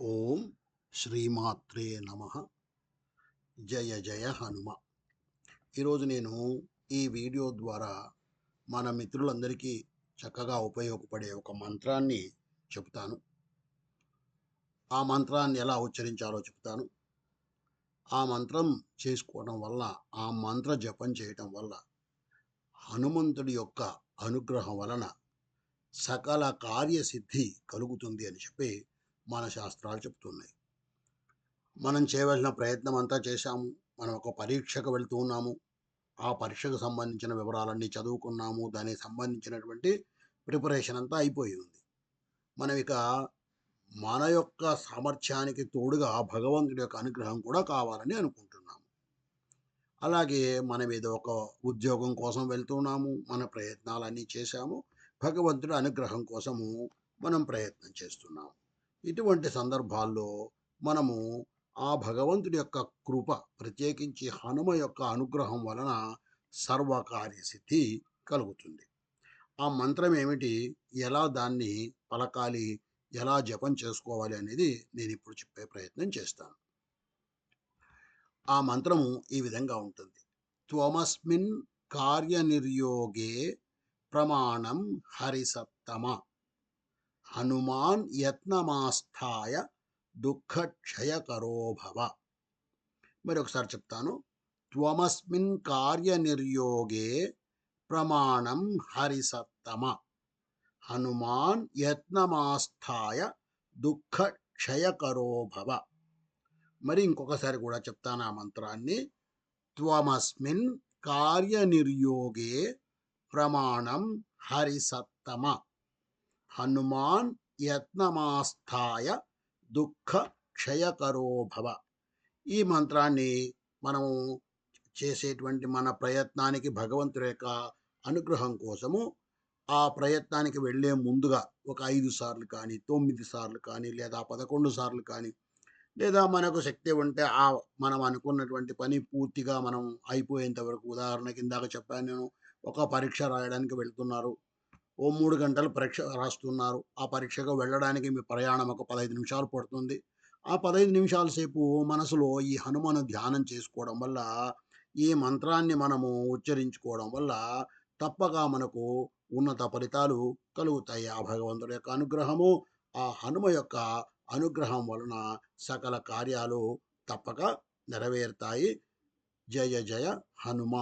ఓం శ్రీమాత్రే నమ. జయ జయ హనుమ. ఈరోజు నేను ఈ వీడియో ద్వారా మన మిత్రులందరికీ చక్కగా ఉపయోగపడే ఒక మంత్రాన్ని చెప్తాను. ఆ మంత్రాన్ని ఎలా ఉచ్చరించాలో చెప్తాను. ఆ మంత్రం చేసుకోవడం వల్ల, ఆ మంత్ర జపం చేయటం వల్ల హనుమంతుడి యొక్క అనుగ్రహం వలన సకల కార్యసిద్ధి కలుగుతుంది అని చెప్పి మన శాస్త్రాలు చెప్తున్నాయి. మనం చేయవలసిన ప్రయత్నం అంతా చేశాము. మనం ఒక పరీక్షకు వెళ్తూ ఉన్నాము. ఆ పరీక్షకు సంబంధించిన వివరాలన్నీ చదువుకున్నాము. దానికి సంబంధించినటువంటి ప్రిపరేషన్ అంతా అయిపోయి ఉంది. మనం ఇక మన యొక్క సామర్థ్యానికి తోడుగా భగవంతుడి యొక్క అనుగ్రహం కూడా కావాలని అనుకుంటున్నాము. అలాగే మనం ఏదో ఒక ఉద్యోగం కోసం వెళ్తున్నాము. మన ప్రయత్నాలన్నీ చేశాము. భగవంతుడి అనుగ్రహం కోసము మనం ప్రయత్నం చేస్తున్నాము. ఇటువంటి సందర్భాల్లో మనము ఆ భగవంతుడి యొక్క కృప, ప్రత్యేకించి హనుమ యొక్క అనుగ్రహం వలన సర్వకార్యసిద్ధి కలుగుతుంది. ఆ మంత్రం ఏమిటి? ఎలా దాన్ని పలకాలి? ఎలా జపం చేసుకోవాలి అనేది నేను ఇప్పుడు చెప్పే ప్రయత్నం చేస్తాను. ఆ మంత్రము ఈ విధంగా ఉంటుంది. త్వమస్మిన్ కార్యనిర్యోగే ప్రమాణం హరిసత్తమ హనుమాన్ యత్నమాస్థాయ దుఃఖక్షయకరో భవ. మరి ఒకసారి చెప్తాను. త్వమస్మిన్ కార్యనిర్యోగే ప్రమాణం హరిసత్తమ హనుమాన్ యత్నమాస్థాయ దుఃఖక్షయకరో భవ. మరి ఇంకొకసారి కూడా చెప్తాను ఆ మంత్రాన్ని. త్వమస్మిన్ కార్యనిర్యోగే ప్రమాణం హరిసత్తమ హనుమాన్ యత్నమాస్థాయ దుఃఖక్షయకరో భవ. ఈ మంత్రాన్ని మనము చేసేటువంటి మన ప్రయత్నానికి భగవంతుడి యొక్క అనుగ్రహం కోసము ఆ ప్రయత్నానికి వెళ్ళే ముందుగా ఒక 5 సార్లు కానీ, 9 సార్లు కానీ, లేదా 11 సార్లు కానీ, లేదా మనకు శక్తి ఉంటే మనం అనుకున్నటువంటి పని పూర్తిగా మనం అయిపోయేంత వరకు, ఉదాహరణకి ఇందాక చెప్పాను నేను, ఒక పరీక్ష రాయడానికి వెళ్తున్నారు. ఓ 3 గంటలు పరీక్ష రాస్తున్నారు. ఆ పరీక్షకు వెళ్ళడానికి మీ ప్రయాణం ఒక 15 నిమిషాలు పడుతుంది. ఆ 15 నిమిషాల సేపు మనసులో ఈ హనుమను ధ్యానం చేసుకోవడం వల్ల, ఈ మంత్రాన్ని మనము ఉచ్చరించుకోవడం వల్ల తప్పక మనకు ఉన్నత ఫలితాలు కలుగుతాయి. ఆ భగవంతుడి యొక్క అనుగ్రహము, ఆ హనుమ యొక్క అనుగ్రహం వలన సకల కార్యాలు తప్పక నెరవేరుతాయి. జయ జయ హనుమ.